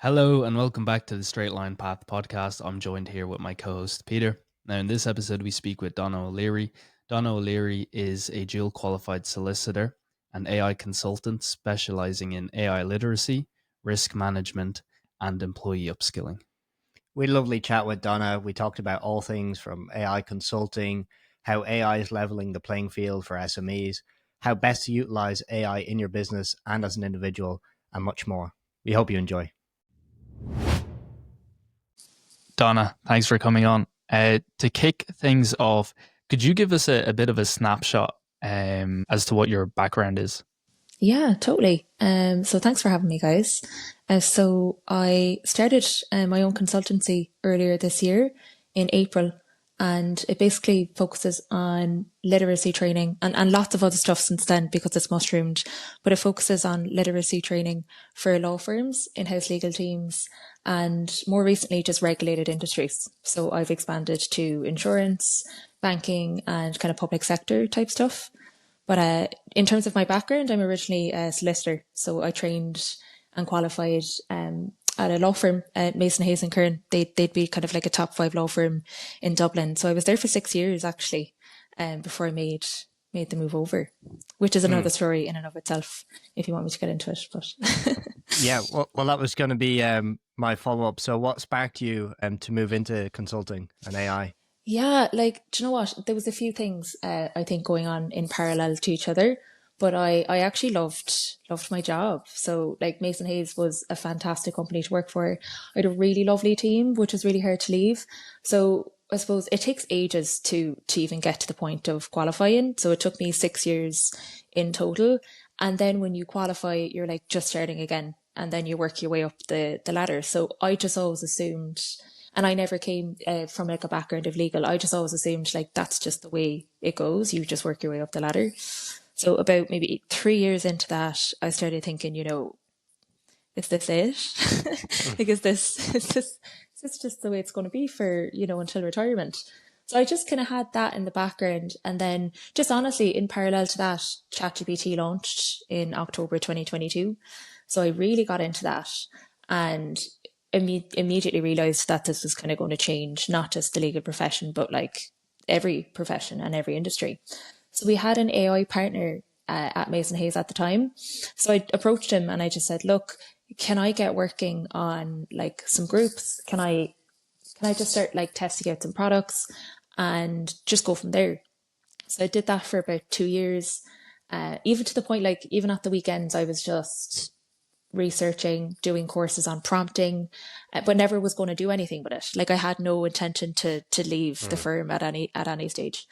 Hello and welcome back to the Straight Line Path podcast. I'm joined here with my co-host Peter. Now in this episode we speak with Donna O'Leary. Donna O'Leary is a dual qualified solicitor and AI consultant specializing in AI literacy, risk management and employee upskilling. We had a lovely chat with Donna. We talked about all things from AI consulting, how AI is leveling the playing field for SMEs, how best to utilize AI in your business and as an individual, and much more. We hope you enjoy. Donna, thanks for coming on. To kick things off, could you give us a bit of a snapshot as to what your background is? Yeah, totally. So thanks for having me, guys. So I started my own consultancy earlier this year in April, and it basically focuses on literacy training and lots of other stuff since then because it's mushroomed, but it focuses on literacy training for law firms, in-house legal teams, and more recently just regulated industries. So I've expanded to insurance, banking, and kind of public sector type stuff. But in terms of my background, I'm originally a solicitor. So I trained and qualified at a law firm at Mason Hayes and Kern. They'd be kind of like a top 5 law firm in Dublin. So I was there for 6 years actually, before I made the move over, which is another story in and of itself, if you want me to get into it. But Yeah, well, that was going to be my follow-up. So what sparked you to move into consulting and AI? Yeah, like, do you know what? There was a few things I think going on in parallel to each other, but I actually loved my job. So like Mason Hayes was a fantastic company to work for. I had a really lovely team, which was really hard to leave. So I suppose it takes ages to even get to the point of qualifying. So it took me 6 years in total. And then when you qualify, you're like just starting again, and then you work your way up the ladder. So I just always assumed, and I never came from like a background of legal. I just always assumed like that's just the way it goes. You just work your way up the ladder. So about maybe 3 years into that, I started thinking, is this it? Like, is this just the way it's going to be for, until retirement? So I just kind of had that in the background. And then just honestly, in parallel to that, ChatGPT launched in October 2022. So I really got into that and immediately realized that this was kind of going to change not just the legal profession, but like every profession and every industry. So we had an AI partner at Mason Hayes at the time. So I approached him and I just said, look, can I get working on like some groups? Can I just start like testing out some products and just go from there? So I did that for about 2 years, even to the point, like even at the weekends, I was just researching, doing courses on prompting, but never was going to do anything with it. Like I had no intention to leave the firm at any stage.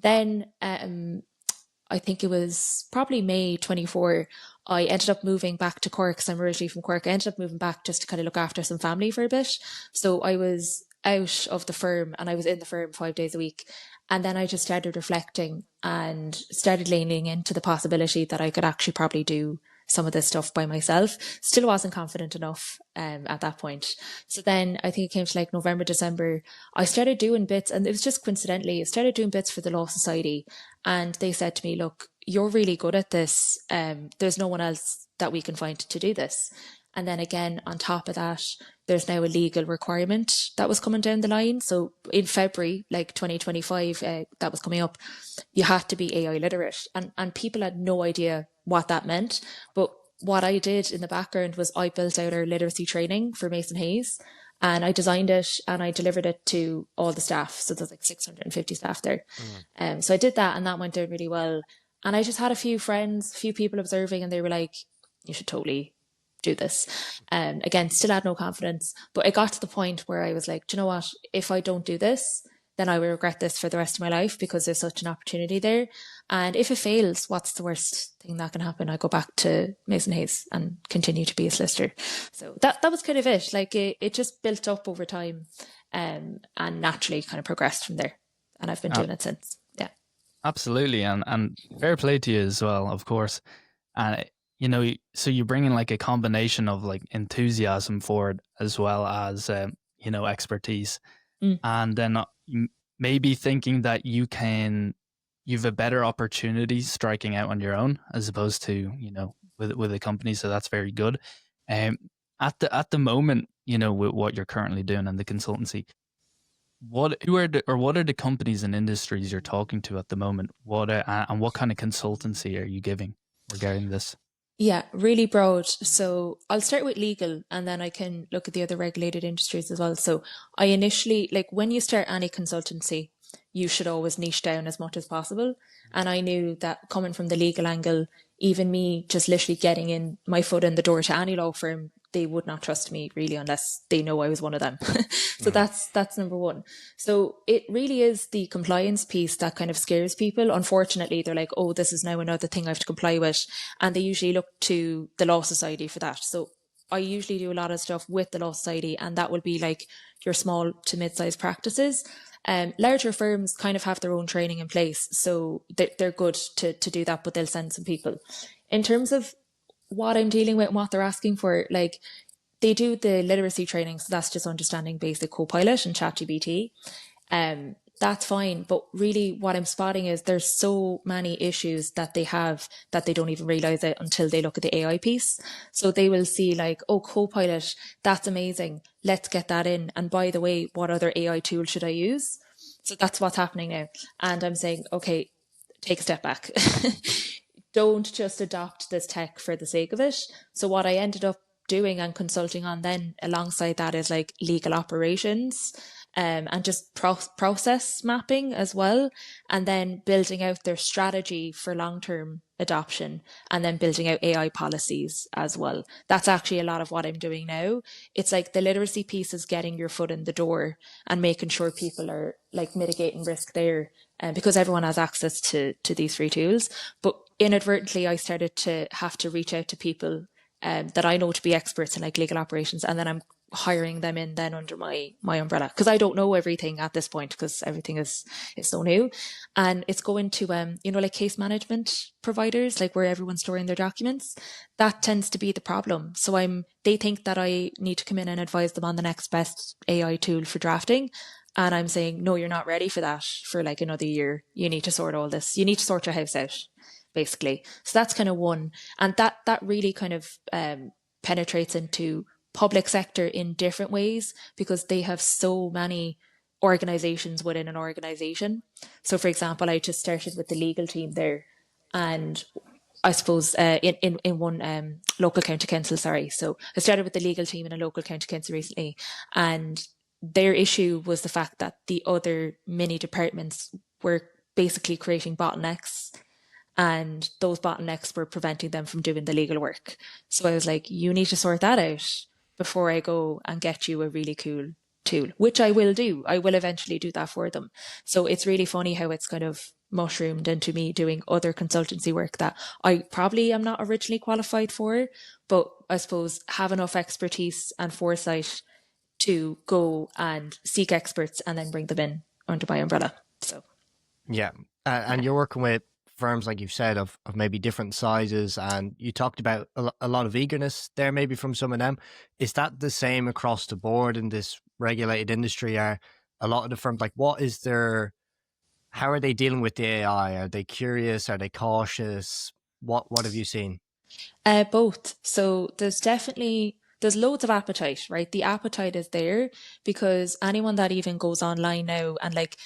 Then I think it was probably May 24, I ended up moving back to Cork because I'm originally from Cork. I ended up moving back just to kind of look after some family for a bit. So I was out of the firm and I was in the firm 5 days a week. And then I just started reflecting and started leaning into the possibility that I could actually probably do some of this stuff by myself. Still wasn't confident enough at that point. So then I think it came to like November, December, I started doing bits, and it was just coincidentally, I started doing bits for the Law Society, and they said to me, look, you're really good at this. There's no one else that we can find to do this. And then again, on top of that, there's now a legal requirement that was coming down the line. So in February, like 2025, that was coming up, you had to be AI literate. And people had no idea what that meant. But what I did in the background was I built out our literacy training for Mason Hayes, and I designed it and I delivered it to all the staff. So there's like 650 staff there. So I did that and that went down really well. And I just had a few friends, a few people observing, and they were like, you should totally do this. Again, still had no confidence, but it got to the point where I was like, do you know what? If I don't do this, then I will regret this for the rest of my life because there's such an opportunity there. And if it fails, what's the worst thing that can happen? I go back to Mason Hayes and continue to be a solicitor. So that was kind of it. Like it just built up over time, and naturally kind of progressed from there. And I've been doing it since. Yeah. Absolutely. And fair play to you as well, of course. And so you bring in like a combination of like enthusiasm for it as well as expertise, and then maybe thinking that you've a better opportunity striking out on your own as opposed to with a company. So that's very good. at the moment, with what you're currently doing in the consultancy, what are the companies and industries you're talking to at the moment? And what kind of consultancy are you giving regarding this? Yeah, really broad. So I'll start with legal and then I can look at the other regulated industries as well. So I initially, like when you start any consultancy, you should always niche down as much as possible. And I knew that coming from the legal angle, even me just literally getting in my foot in the door to any law firm, they would not trust me really unless they know I was one of them. So Mm. that's number one. So it really is the compliance piece that kind of scares people. Unfortunately, they're like, oh, this is now another thing I have to comply with. And they usually look to the Law Society for that. So I usually do a lot of stuff with the Law Society, and that will be like your small to mid-sized practices. Larger firms kind of have their own training in place, so they're good to do that, but they'll send some people. In terms of what I'm dealing with and what they're asking for, like they do the literacy training, so that's just understanding basic Copilot and ChatGPT. That's fine. But really what I'm spotting is there's so many issues that they have that they don't even realize it until they look at the AI piece. So they will see like, oh, Copilot, that's amazing. Let's get that in. And by the way, what other AI tool should I use? So that's what's happening now. And I'm saying, okay, take a step back. Don't just adopt this tech for the sake of it. So what I ended up doing and consulting on then alongside that is like legal operations, and just process mapping as well, and then building out their strategy for long-term adoption, and then building out AI policies as well. That's actually a lot of what I'm doing now. It's like the literacy piece is getting your foot in the door and making sure people are like mitigating risk there, because everyone has access to these free tools. But inadvertently, I started to have to reach out to people that I know to be experts in like legal operations, and then I'm hiring them in then under my umbrella, because I don't know everything at this point because everything is so new. And it's going to like case management providers, like where everyone's storing their documents. That tends to be the problem. So they think that I need to come in and advise them on the next best AI tool for drafting, and I'm saying, no, you're not ready for that for like another year. You need to sort all this. You need to sort your house out, basically. So that's kind of one. And that really kind of penetrates into public sector in different ways, because they have so many organizations within an organization. So for example, I just started with the legal team there, and I suppose in one local county council, sorry. So I started with the legal team in a local county council recently, and their issue was the fact that the other mini departments were basically creating bottlenecks, and those bottlenecks were preventing them from doing the legal work. So I was like, you need to sort that out before I go and get you a really cool tool, which I will do. I will eventually do that for them. So it's really funny how it's kind of mushroomed into me doing other consultancy work that I probably am not originally qualified for, but I suppose have enough expertise and foresight to go and seek experts and then bring them in under my umbrella. So Yeah. And you're working with firms, like you've said, of maybe different sizes, and you talked about a lot of eagerness there maybe from some of them. Is that the same across the board in this regulated industry? Are a lot of the firms, like, how are they dealing with the AI? Are they curious? Are they cautious? What have you seen? Both. So there's loads of appetite, right? The appetite is there because anyone that even goes online now and like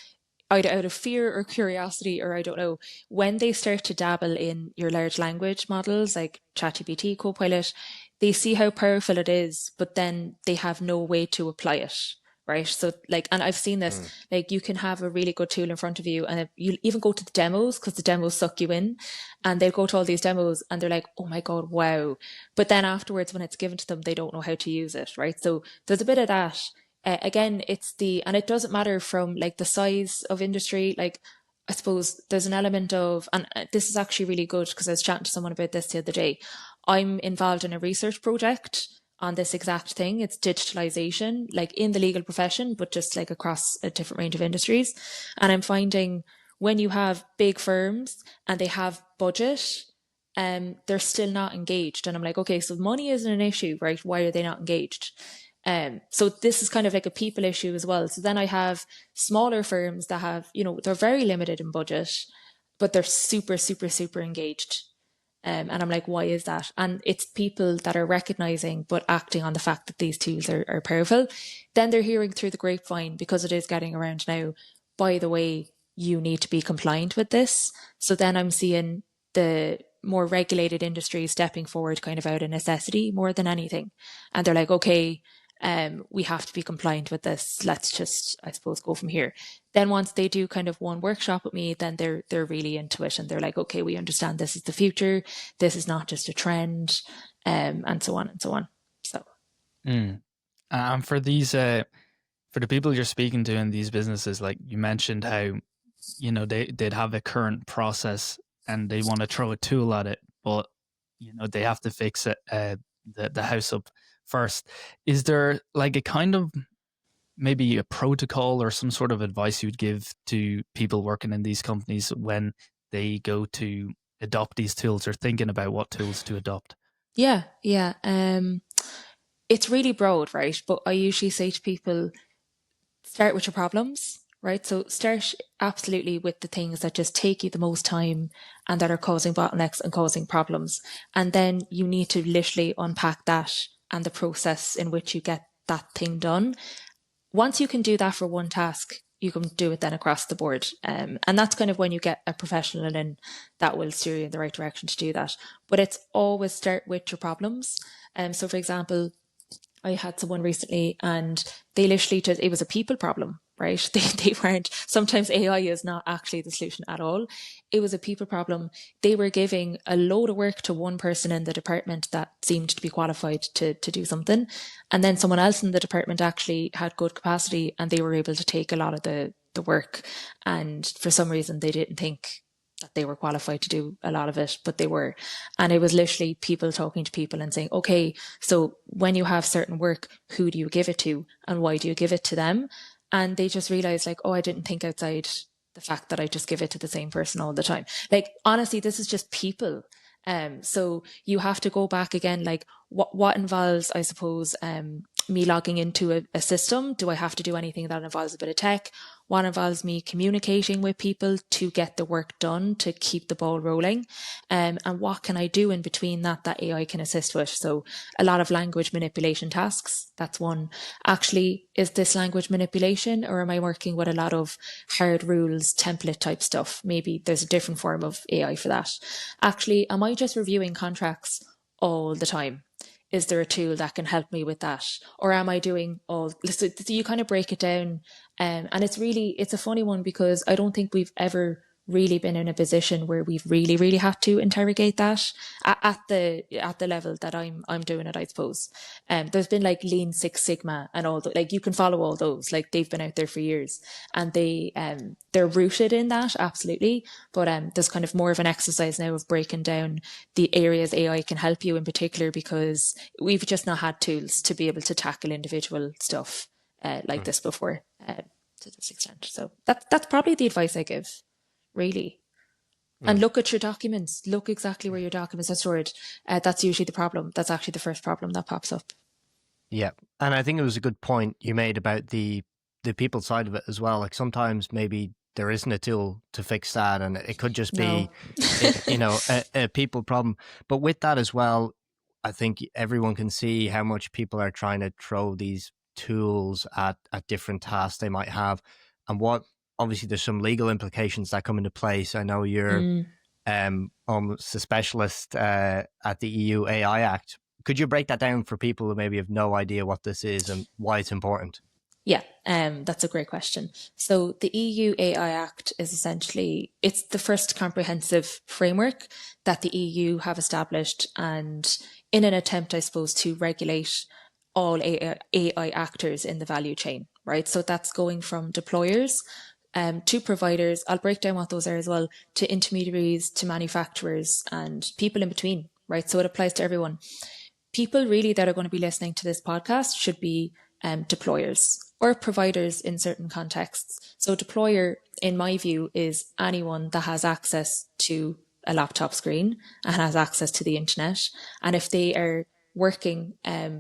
either out of fear or curiosity, or I don't know, when they start to dabble in your large language models like ChatGPT, Copilot, they see how powerful it is, but then they have no way to apply it. Right. So like, and I've seen this, Mm. like you can have a really good tool in front of you, and you even go to the demos because the demos suck you in, and they'll go to all these demos and they're like, oh my God, wow. But then afterwards, when it's given to them, they don't know how to use it. Right. So there's a bit of that. Again, and it doesn't matter from like the size of industry. Like, I suppose there's an element of, and this is actually really good because I was chatting to someone about this the other day. I'm involved in a research project on this exact thing. It's digitalization, like in the legal profession, but just like across a different range of industries. And I'm finding when you have big firms and they have budget, they're still not engaged. And I'm like, okay, so money isn't an issue, right? Why are they not engaged? So this is kind of like a people issue as well. So then I have smaller firms that have, they're very limited in budget, but they're super, super, super engaged. And I'm like, why is that? And it's people that are recognizing but acting on the fact that these tools are powerful. Then they're hearing through the grapevine, because it is getting around now, by the way, you need to be compliant with this. So then I'm seeing the more regulated industries stepping forward kind of out of necessity more than anything. And they're like, okay, we have to be compliant with this. Let's just, I suppose, go from here. Then once they do kind of one workshop with me, then they're really into it, and they're like, okay, we understand this is the future. This is not just a trend, and so on and so on. So, And for these, for the people you're speaking to in these businesses, like you mentioned how, they'd have a current process and they want to throw a tool at it, but they have to fix it, the house up first. Is there like a kind of maybe a protocol or some sort of advice you'd give to people working in these companies when they go to adopt these tools or thinking about what tools to adopt? yeah. It's really broad, right? But I usually say to people, start with your problems, right? So start absolutely with the things that just take you the most time and that are causing bottlenecks and causing problems. And then you need to literally unpack that and the process in which you get that thing done. Once you can do that for one task, you can do it then across the board. And that's kind of when you get a professional in that will steer you in the right direction to do that. But it's always start with your problems. So for example, I had someone recently and they literally just, it was a people problem, right? They weren't, sometimes AI is not actually the solution at all. It was a people problem. They were giving a load of work to one person in the department that seemed to be qualified to do something. And then someone else in the department actually had good capacity and they were able to take a lot of the work. And for some reason, they didn't think that they were qualified to do a lot of it, but they were. And it was literally people talking to people and saying, okay, so when you have certain work, who do you give it to and why do you give it to them? And they just realized like, oh, I didn't think outside the fact that I just give it to the same person all the time. Like, honestly, this is just people. So you have to go back again, like what involves, I suppose, me logging into a system? Do I have to do anything that involves a bit of tech? What involves me communicating with people to get the work done, to keep the ball rolling? And what can I do in between that AI can assist with? So a lot of language manipulation tasks. That's one. Actually, is this language manipulation or am I working with a lot of hard rules, template type stuff? Maybe there's a different form of AI for that. Actually, am I just reviewing contracts all the time? Is there a tool that can help me with that? Or am I doing all, so you kind of break it down. And it's a funny one because I don't think we've ever really been in a position where we've really had to interrogate that at the level that I'm doing it, I suppose. There's been like Lean Six Sigma and all like you can follow all those, like they've been out there for years and they're rooted in that, absolutely. But there's kind of more of an exercise now of breaking down the areas AI can help you in particular, because we've just not had tools to be able to tackle individual stuff like this before to this extent. So that's probably the advice I give, really. And look at your documents. Look exactly where your documents are stored. That's usually the problem. That's actually the first problem that pops up. Yeah. And I think it was a good point you made about the people side of it as well. Like sometimes maybe there isn't a tool to fix that and it could just be, a people problem. But with that as well, I think everyone can see how much people are trying to throw these tools at different tasks they might have. And what, obviously there's some legal implications that come into place. I know you're almost a specialist at the EU AI Act. Could you break that down for people who maybe have no idea what this is and why it's important? Yeah, that's a great question. So the EU AI Act is essentially, it's the first comprehensive framework that the EU have established, and in an attempt, I suppose, to regulate all AI actors in the value chain, right? So that's going from deployers to providers. I'll break down what those are as well, to intermediaries, to manufacturers, and people in between, right? So it applies to everyone. People really that are going to be listening to this podcast should be deployers or providers in certain contexts. So deployer, in my view, is anyone that has access to a laptop screen and has access to the internet. And if they are working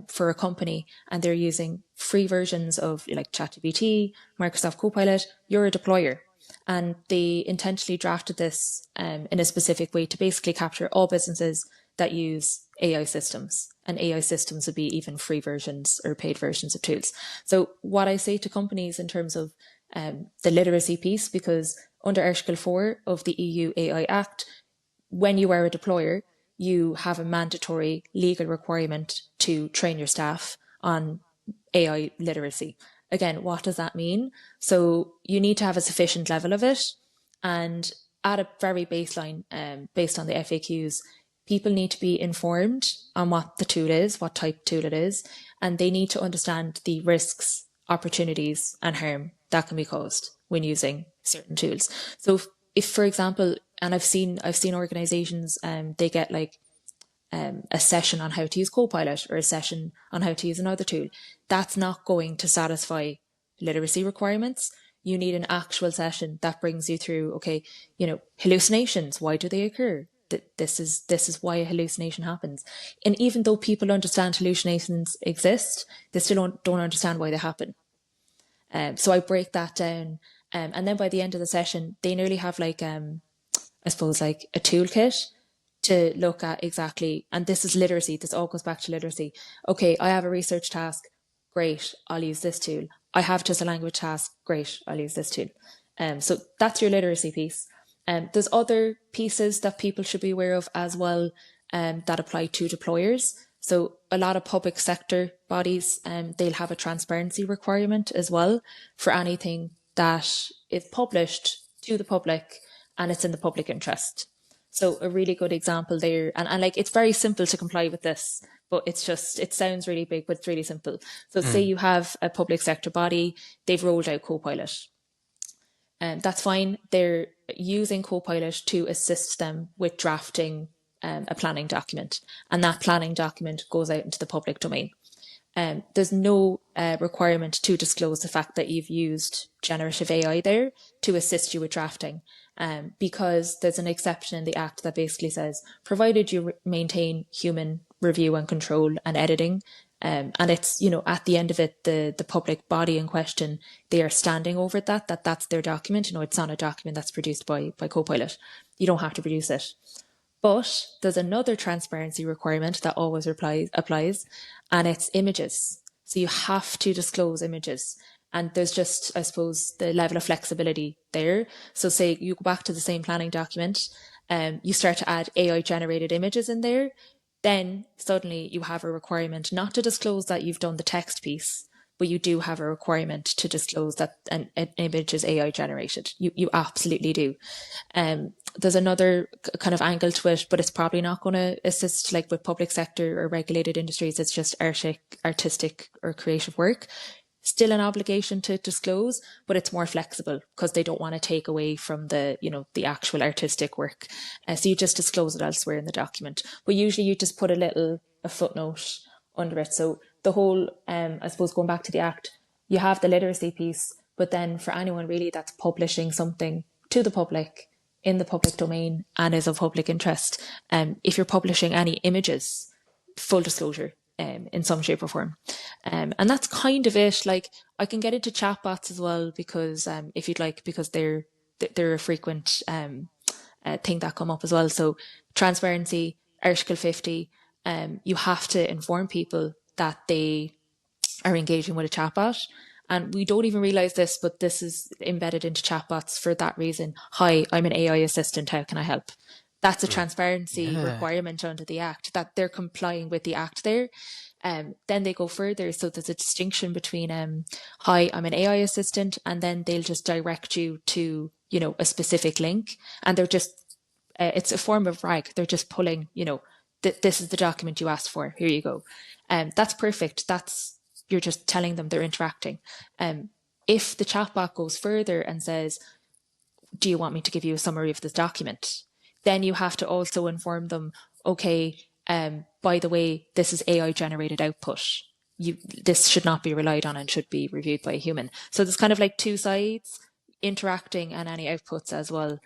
for a company and they're using free versions of like ChatGPT, Microsoft Copilot, you're a deployer. And they intentionally drafted this in a specific way to basically capture all businesses that use AI systems. And AI systems would be even free versions or paid versions of tools. So what I say to companies in terms of the literacy piece, because under Article 4 of the EU AI Act, when you are a deployer, you have a mandatory legal requirement to train your staff on AI literacy. Again, what does that mean? So you need to have a sufficient level of it. And at a very baseline, based on the FAQs, people need to be informed on what the tool is, what type of tool it is, and they need to understand the risks, opportunities, and harm that can be caused when using certain tools. So if for example, and I've seen organizations, they get like a session on how to use Copilot or a session on how to use another tool. That's not going to satisfy literacy requirements. You need an actual session that brings you through, okay, hallucinations, why do they occur? This is why a hallucination happens. And even though people understand hallucinations exist, they still don't understand why they happen. So I break that down. And then by the end of the session, they nearly have like, I suppose, like a toolkit to look at exactly, and this is literacy, this all goes back to literacy. Okay, I have a research task, great, I'll use this tool. I have just a language task, great, I'll use this tool. So that's your literacy piece. There's other pieces that people should be aware of as well, that apply to deployers. So a lot of public sector bodies, they'll have a transparency requirement as well for anything that is published to the public and it's in the public interest. So a really good example there, and like it's very simple to comply with this, but it sounds really big, but it's really simple. So say you have a public sector body, they've rolled out Copilot. That's fine. They're using Copilot to assist them with drafting a planning document, and that planning document goes out into the public domain. There's no requirement to disclose the fact that you've used generative AI there to assist you with drafting, because there's an exception in the Act that basically says, provided you maintain human review and control and editing, and it's, at the end of it, the public body in question, they are standing over that's their document. It's not a document that's produced by Copilot. You don't have to produce it. But there's another transparency requirement that always applies, and it's images. So you have to disclose images. And there's just, I suppose, the level of flexibility there. So say you go back to the same planning document, you start to add AI generated images in there, then suddenly you have a requirement not to disclose that you've done the text piece, but you do have a requirement to disclose that an image is AI generated. You absolutely do. There's another kind of angle to it, but it's probably not going to assist like with public sector or regulated industries. It's just artistic or creative work. Still an obligation to disclose, but it's more flexible because they don't want to take away from the actual artistic work. So you just disclose it elsewhere in the document. But usually you just put a footnote under it. So the whole, I suppose going back to the Act, you have the literacy piece, but then for anyone really that's publishing something to the public in the public domain and is of public interest, if you're publishing any images, full disclosure. In some shape or form. And that's kind of it. Like I can get into chatbots as well because if you'd like, because they're a frequent thing that come up as well. So transparency, Article 50, you have to inform people that they are engaging with a chatbot. And we don't even realize this, but this is embedded into chatbots for that reason. Hi, I'm an AI assistant. How can I help? That's a transparency requirement under the Act, that they're complying with the Act there. Then they go further. So there's a distinction between, hi, I'm an AI assistant, and then they'll just direct you to, a specific link. And they're just, it's a form of RAG. They're just pulling, this is the document you asked for. Here you go. That's perfect. You're just telling them they're interacting. If the chatbot goes further and says, do you want me to give you a summary of this document? Then you have to also inform them, okay, by the way, this is AI generated output. This should not be relied on and should be reviewed by a human. So there's kind of like two sides, interacting and any outputs as well,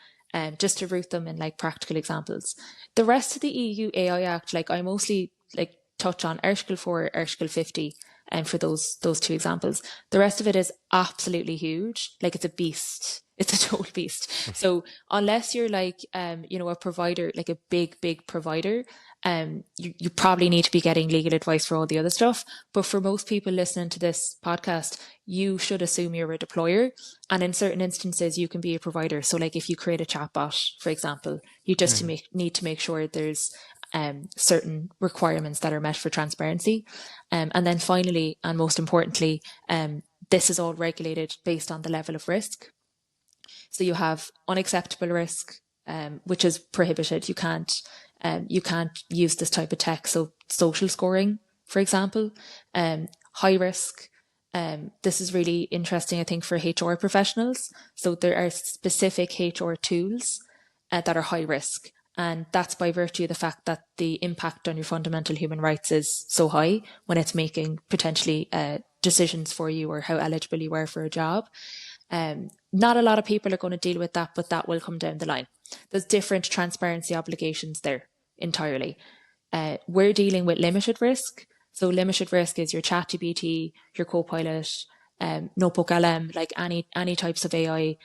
just to root them in like practical examples. The rest of the EU AI Act, like I mostly like touch on Article 4, Article 50, and for those two examples. The rest of it is absolutely huge. Like, it's a beast. It's a total beast. So unless you're like, a provider, like a big provider, you probably need to be getting legal advice for all the other stuff. But for most people listening to this podcast, you should assume you're a deployer. And in certain instances, you can be a provider. So like if you create a chatbot, for example, you just need to make sure there's certain requirements that are met for transparency. And then finally, and most importantly, this is all regulated based on the level of risk. So you have unacceptable risk, which is prohibited. You can't use this type of tech. So social scoring, for example, high risk. This is really interesting, I think, for HR professionals. So there are specific HR tools that are high risk. And that's by virtue of the fact that the impact on your fundamental human rights is so high when it's making potentially decisions for you or how eligible you are for a job. Not a lot of people are going to deal with that, but that will come down the line. There's different transparency obligations there entirely. We're dealing with limited risk. So limited risk is your ChatGPT, your Copilot, Notebook LM, like any types of AI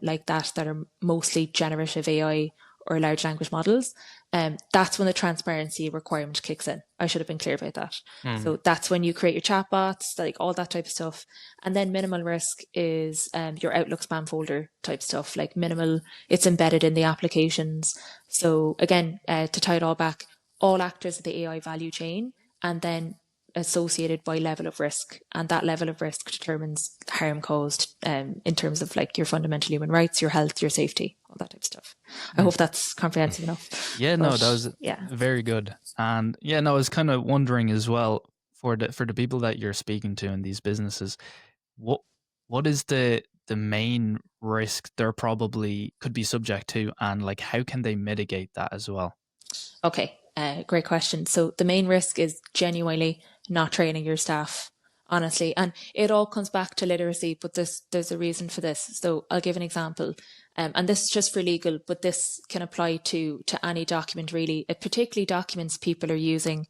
like that are mostly generative AI or large language models. That's when the transparency requirement kicks in. I should have been clear about that. So that's when you create your chatbots, like all that type of stuff. And then minimal risk is your Outlook spam folder type stuff, like minimal, it's embedded in the applications. So again, to tie it all back, all actors of the AI value chain, and then associated by level of risk, and that level of risk determines harm caused in terms of like your fundamental human rights, your health, your safety, all that type of stuff. I hope that's comprehensive enough. Yeah, no, that was very good. And yeah, no, I was kind of wondering as well for the people that you're speaking to in these businesses, what is the main risk they're probably could be subject to, and like how can they mitigate that as well? Okay, great question. So the main risk is genuinely not training your staff, honestly. And it all comes back to literacy, but there's a reason for this. So I'll give an example. And this is just for legal, but this can apply to any document really. It particularly documents people are using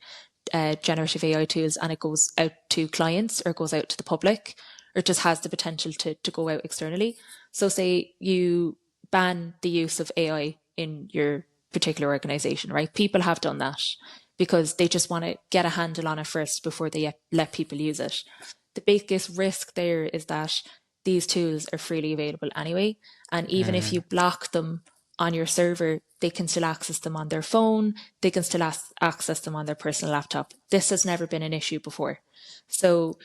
generative AI tools and it goes out to clients or goes out to the public or just has the potential to go out externally. So say you ban the use of AI in your particular organization, right? People have done that because they just want to get a handle on it first before they let people use it. The biggest risk there is that these tools are freely available anyway. And even if you block them on your server, they can still access them on their phone. They can still access them on their personal laptop. This has never been an issue before. So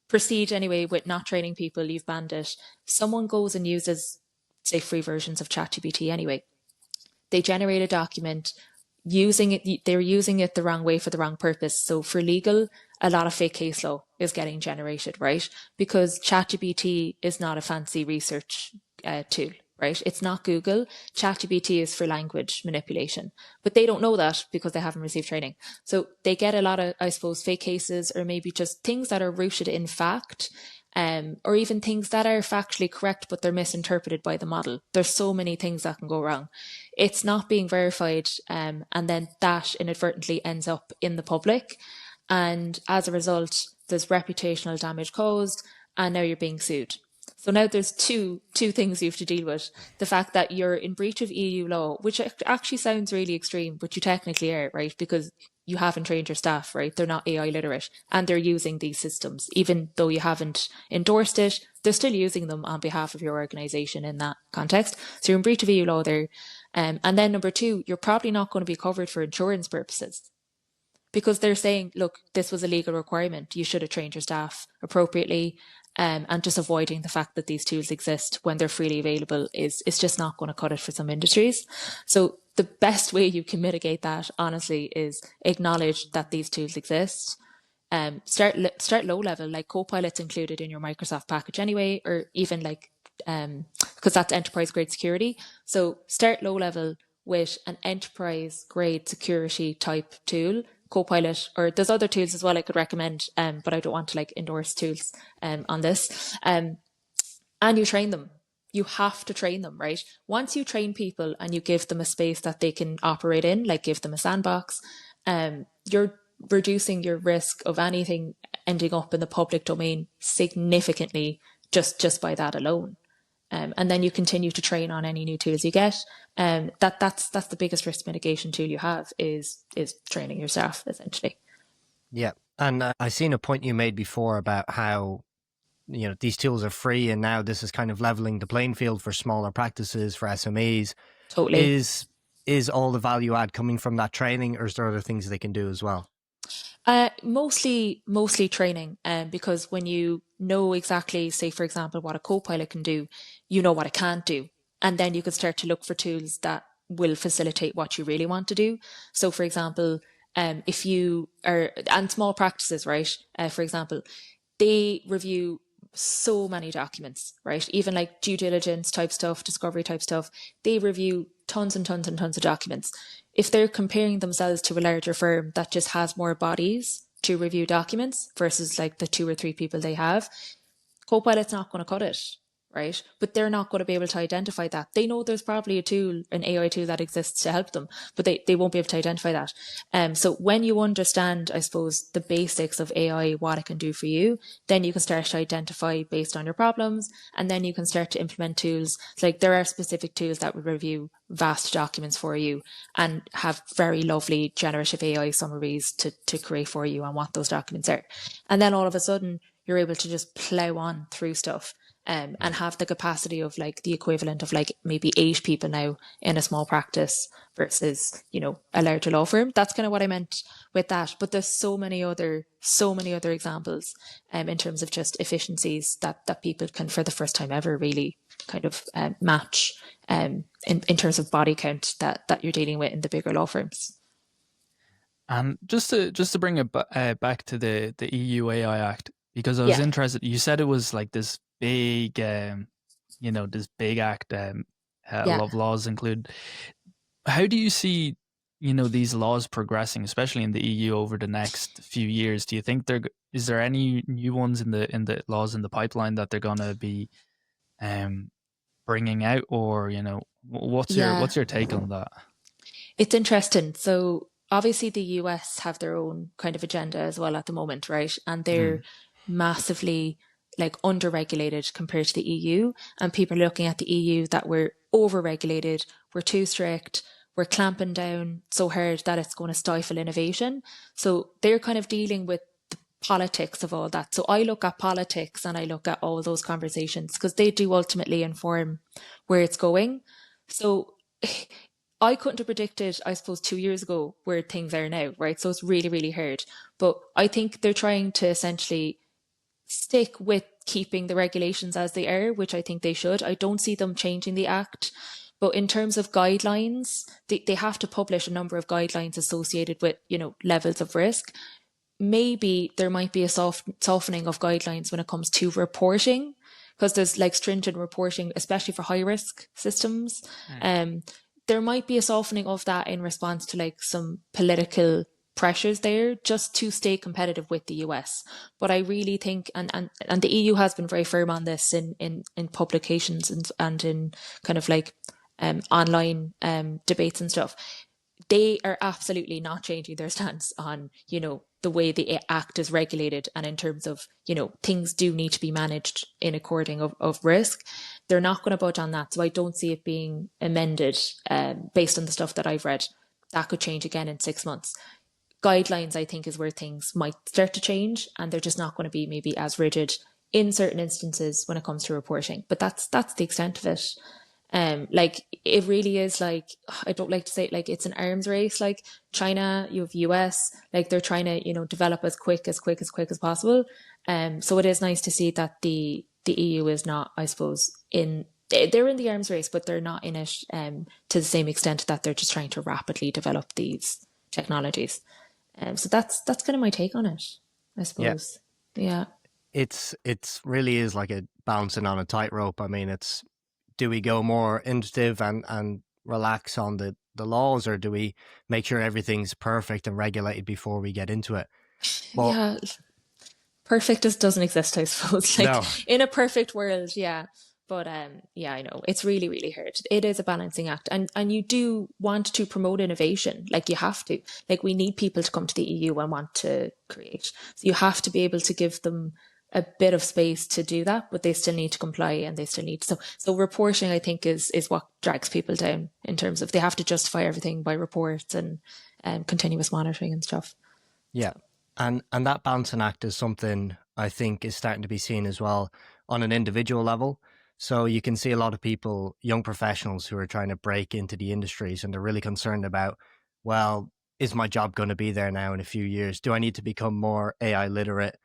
proceed anyway with not training people, you've banned it. Someone goes and uses, say, free versions of ChatGPT anyway. They generate a document they're using it the wrong way for the wrong purpose. So for legal, a lot of fake case law is getting generated, right? Because ChatGPT is not a fancy research tool, right? It's not Google. ChatGPT is for language manipulation, but they don't know that because they haven't received training. So they get a lot of, I suppose, fake cases or maybe just things that are rooted in fact. Or even things that are factually correct, but they're misinterpreted by the model. There's so many things that can go wrong. It's not being verified, and then that inadvertently ends up in the public. And as a result, there's reputational damage caused, and now you're being sued. So now there's two things you have to deal with. The fact that you're in breach of EU law, which actually sounds really extreme, but you technically are, right? Because you haven't trained your staff, right? They're not AI literate and they're using these systems. Even though you haven't endorsed it, they're still using them on behalf of your organization in that context. So you're in breach of EU law there. And then number two, you're probably not going to be covered for insurance purposes because they're saying, look, this was a legal requirement. You should have trained your staff appropriately. And just avoiding the fact that these tools exist when they're freely available is just not going to cut it for some industries. So the best way you can mitigate that, honestly, is acknowledge that these tools exist. Start low level, like Copilot's included in your Microsoft package anyway, or even like because that's enterprise grade security. So start low level with an enterprise grade security type tool. Copilot, or there's other tools as well I could recommend, but I don't want to like endorse tools on this. And you train them. You have to train them, right? Once you train people and you give them a space that they can operate in, like give them a sandbox, you're reducing your risk of anything ending up in the public domain significantly just by that alone. And then you continue to train on any new tools you get. That's the biggest risk mitigation tool you have is training your staff, essentially. Yeah. And I seen a point you made before about how, these tools are free, and now this is kind of leveling the playing field for smaller practices, for SMEs. Totally. Is all the value add coming from that training, or is there other things they can do as well? Mostly training, because when you know exactly, say for example, what a Copilot can do, you know what it can't do, and then you can start to look for tools that will facilitate what you really want to do. So, for example, if you are, and small practices, right? For example, they review so many documents, right? Even like due diligence type stuff, discovery type stuff, they review tons and tons and tons of documents. If they're comparing themselves to a larger firm that just has more bodies to review documents versus like the 2 or 3 people they have, Copilot's not going to cut it, right? But they're not going to be able to identify that. They know there's probably a tool, an AI tool that exists to help them, but they won't be able to identify that. So when you understand, I suppose, the basics of AI, what it can do for you, then you can start to identify based on your problems, and then you can start to implement tools. Like there are specific tools that will review vast documents for you and have very lovely generative AI summaries to create for you on what those documents are. And then all of a sudden, you're able to just plow on through stuff, and have the capacity of like the equivalent of like maybe 8 people now in a small practice versus, a larger law firm. That's kind of what I meant with that. But there's so many other examples, in terms of just efficiencies that people can, for the first time ever, really kind of match, in terms of body count that you're dealing with in the bigger law firms. And just to bring it back to the EU AI Act, because I was Yeah. interested. You said it was like this big, this big act. A Yeah. lot of laws include. How do you see, these laws progressing, especially in the EU over the next few years? Do you think is there any new ones in the laws in the pipeline that they're going to be bringing out, or what's Yeah. your take on that? It's interesting. So obviously the US have their own kind of agenda as well at the moment, right? And they're massively like under-regulated compared to the EU. And people are looking at the EU that we're over-regulated, we're too strict, we're clamping down so hard that it's going to stifle innovation. So they're kind of dealing with the politics of all that. So I look at politics and I look at all those conversations because they do ultimately inform where it's going. So I couldn't have predicted, I suppose, 2 years ago where things are now, right? So it's really, really hard. But I think they're trying to essentially stick with keeping the regulations as they are, which I think they should. I don't see them changing the act. But in terms of guidelines, they have to publish a number of guidelines associated with, levels of risk. Maybe there might be a softening of guidelines when it comes to reporting, because there's like stringent reporting, especially for high risk systems. There might be a softening of that in response to like some political pressures there, just to stay competitive with the US. But I really think, and the EU has been very firm on this in publications and in kind of like online debates and stuff. They are absolutely not changing their stance on, the way the act is regulated, and in terms of, things do need to be managed in according of risk. They're not going to budge on that. So I don't see it being amended based on the stuff that I've read. That could change again in 6 months. Guidelines, I think, is where things might start to change, and they're just not going to be maybe as rigid in certain instances when it comes to reporting. But that's the extent of it. Like it really is like, I don't like to say it, like it's an arms race. Like China, you have US, like they're trying to, develop as quick as possible. So it is nice to see that the EU is not, I suppose, they're in the arms race, but they're not in it to the same extent that they're just trying to rapidly develop these technologies. So that's kind of my take on it, I suppose. Yeah. It's really is like a balancing on a tightrope. I mean, do we go more intuitive and relax on the laws, or do we make sure everything's perfect and regulated before we get into it? Well, yeah, perfect doesn't exist, I suppose. Like no. In a perfect world, yeah. But yeah, I know it's really, really hard. It is a balancing act, and you do want to promote innovation, like you have to. Like we need people to come to the EU and want to create. So you have to be able to give them a bit of space to do that, but they still need to comply and they still need to. So reporting, I think, is what drags people down in terms of they have to justify everything by reports and continuous monitoring and stuff. Yeah. And that balancing act is something I think is starting to be seen as well on an individual level. So you can see a lot of people, young professionals who are trying to break into the industries, and they're really concerned about, well, is my job going to be there now in a few years? Do I need to become more AI literate?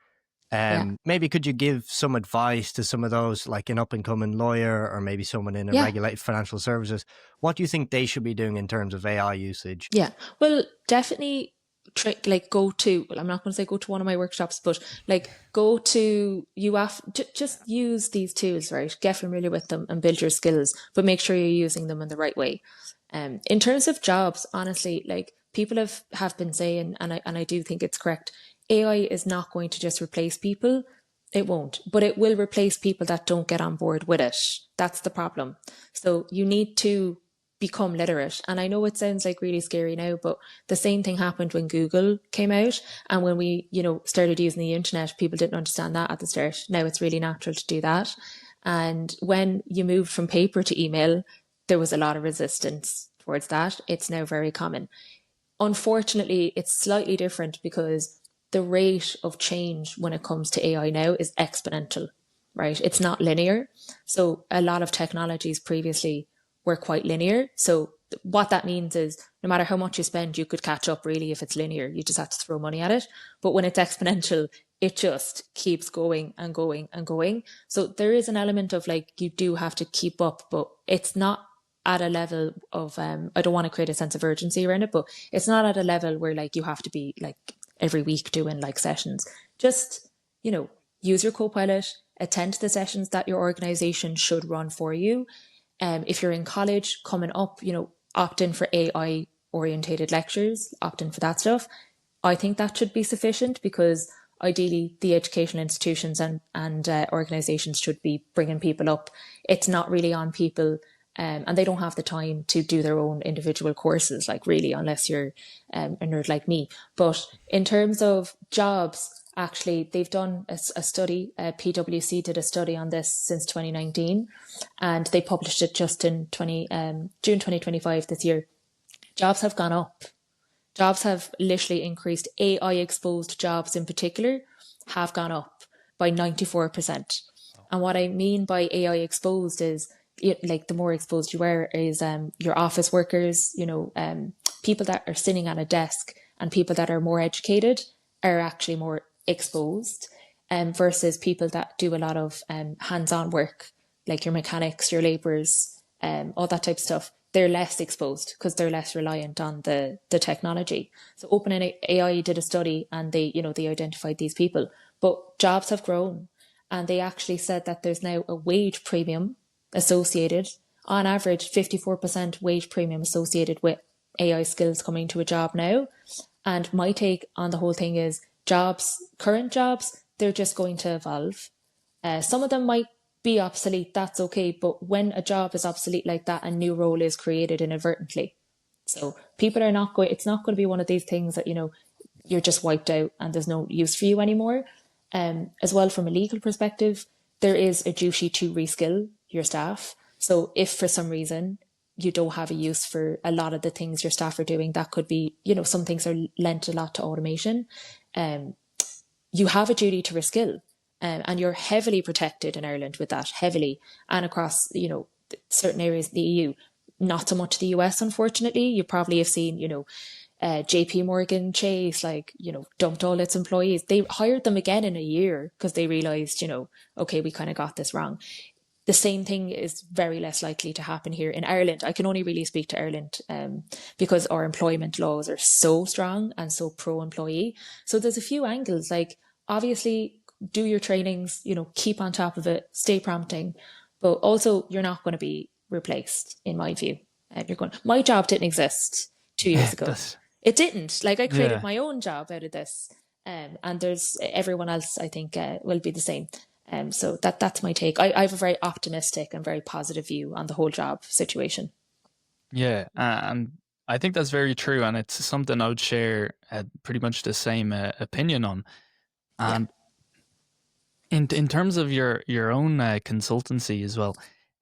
Yeah. Maybe could you give some advice to some of those, like an up and coming lawyer or maybe someone in a Yeah. regulated financial services? What do you think they should be doing in terms of AI usage? Yeah. Well, definitely like go to, well, I'm not going to say go to one of my workshops, but like go to, you have just use these tools, right? Get familiar with them and build your skills, but make sure you're using them in the right way. In terms of jobs, honestly, like people have been saying, and I do think it's correct, AI is not going to just replace people. It won't, but it will replace people that don't get on board with it. That's the problem. So you need to become literate. And I know it sounds like really scary now, but the same thing happened when Google came out. And when we, started using the internet, people didn't understand that at the start. Now it's really natural to do that. And when you moved from paper to email, there was a lot of resistance towards that. It's now very common. Unfortunately, it's slightly different because the rate of change when it comes to AI now is exponential, right? It's not linear. So a lot of technologies previously were quite linear. So what that means is no matter how much you spend, you could catch up really if it's linear. You just have to throw money at it. But when it's exponential, it just keeps going and going and going. So there is an element of like, you do have to keep up, but it's not at a level of, I don't want to create a sense of urgency around it, but it's not at a level where like you have to be like every week doing like sessions. Just, use your Copilot, attend to the sessions that your organization should run for you. If you're in college coming up, opt in for AI orientated lectures, opt in for that stuff. I think that should be sufficient because ideally the educational institutions and organizations should be bringing people up. It's not really on people, and they don't have the time to do their own individual courses, like really, unless you're a nerd like me. But in terms of jobs, actually, they've done a study, PwC did a study on this since 2019, and they published it just in June 2025 this year. Jobs have gone up. Jobs have literally increased. AI exposed jobs in particular have gone up by 94%. And what I mean by AI exposed is like the more exposed you are is your office workers, people that are sitting at a desk and people that are more educated are actually more exposed versus people that do a lot of hands-on work, like your mechanics, your labourers, all that type of stuff. They're less exposed because they're less reliant on the technology. So OpenAI did a study and they identified these people, but jobs have grown, and they actually said that there's now a wage premium associated, on average 54% wage premium associated with AI skills coming to a job now. And my take on the whole thing is current jobs, they're just going to evolve. Some of them might be obsolete, that's okay. But when a job is obsolete like that, a new role is created inadvertently. So people are not it's not going to be one of these things that, you're just wiped out and there's no use for you anymore. As well, from a legal perspective, there is a duty to reskill your staff. So if for some reason you don't have a use for a lot of the things your staff are doing, that could be, some things are lent a lot to automation. You have a duty to reskill. And you're heavily protected in Ireland with that, heavily, and across, certain areas of the EU. Not so much the US, unfortunately. You probably have seen, JP Morgan Chase, dumped all its employees. They hired them again in a year because they realized, okay, we kind of got this wrong. The same thing is very less likely to happen here in Ireland. I can only really speak to Ireland because our employment laws are so strong and so pro-employee. So there's a few angles, like obviously do your trainings, keep on top of it, stay prompting, but also you're not going to be replaced, in my view. My job didn't exist 2 years ago. It didn't. Like I created my own job out of this. And there's everyone else, I think, will be the same. So that's my take. I have a very optimistic and very positive view on the whole job situation. Yeah, and I think that's very true, and it's something I would share pretty much the same opinion on. Yeah. And in terms of your own consultancy as well,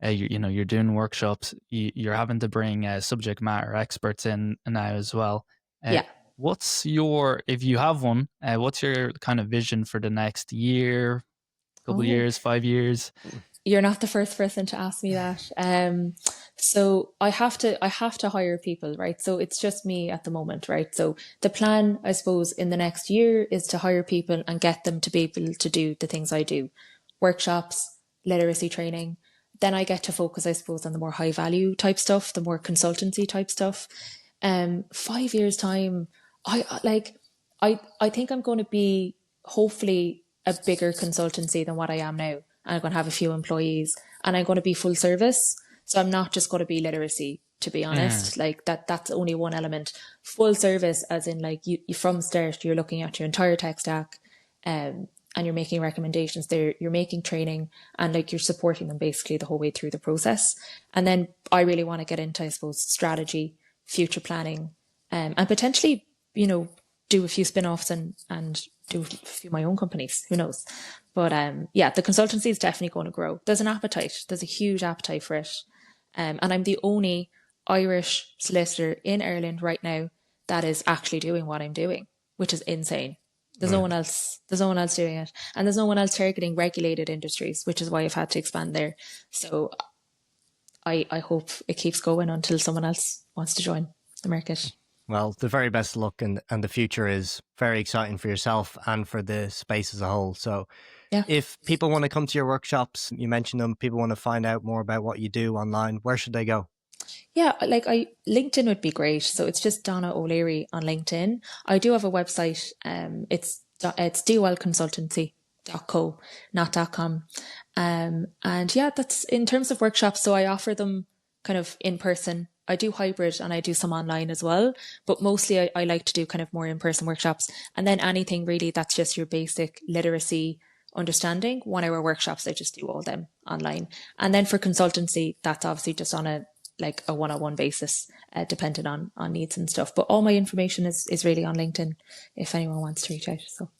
you know, you're doing workshops, you're having to bring subject matter experts in now as well. Uh, Yeah. what's your, if you have one, what's your kind of vision for the next year, couple of Oh, years, 5 years? you're not the first person to ask me that. So I have to hire people, right? So it's just me at the moment, right? So the plan, I suppose, in the next year is to hire people and get them to be able to do the things I do, workshops, literacy training. Then I get to focus, I suppose, on the more high value type stuff, the more consultancy type stuff. 5 years time, I think I'm going to be hopefully a bigger consultancy than what I am now. And I'm going to have a few employees and I'm going to be full service. So I'm not just going to be literacy, to be Yeah. honest. Like that's only one element. Full service, as in like you from start, you're looking at your entire tech stack, and you're making recommendations there, you're making training, and like you're supporting them basically the whole way through the process. And then I really want to get into, I suppose, strategy, future planning, and potentially, do a few spin-offs and do a few of my own companies. Who knows? But yeah, the consultancy is definitely going to grow. There's an appetite. There's a huge appetite for it. And I'm the only Irish solicitor in Ireland right now that is actually doing what I'm doing, which is insane. There's no Mm. one else. There's no one else doing it, and there's no one else targeting regulated industries, which is why I've had to expand there. So I hope it keeps going until someone else wants to join the market. Well, the very best of luck, and the future is very exciting for yourself and for the space as a whole. So, Yeah. if people want to come to your workshops, you mentioned them, people want to find out more about what you do online, where should they go? Yeah, like LinkedIn would be great. So it's just Donna O'Leary on LinkedIn. I do have a website. It's dwellconsultancy.co, not .com. And yeah, that's in terms of workshops. So I offer them kind of in person. I do hybrid and I do some online as well, but mostly I like to do kind of more in-person workshops. And then anything really that's just your basic literacy understanding, 1 hour workshops, I just do all them online. And then for consultancy, that's obviously just on a one-on-one basis, depending on needs and stuff. But all my information is really on LinkedIn if anyone wants to reach out. So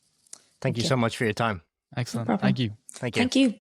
Thank you thank you. so much for your time. No Excellent. problem. Thank you. Thank you. Thank you.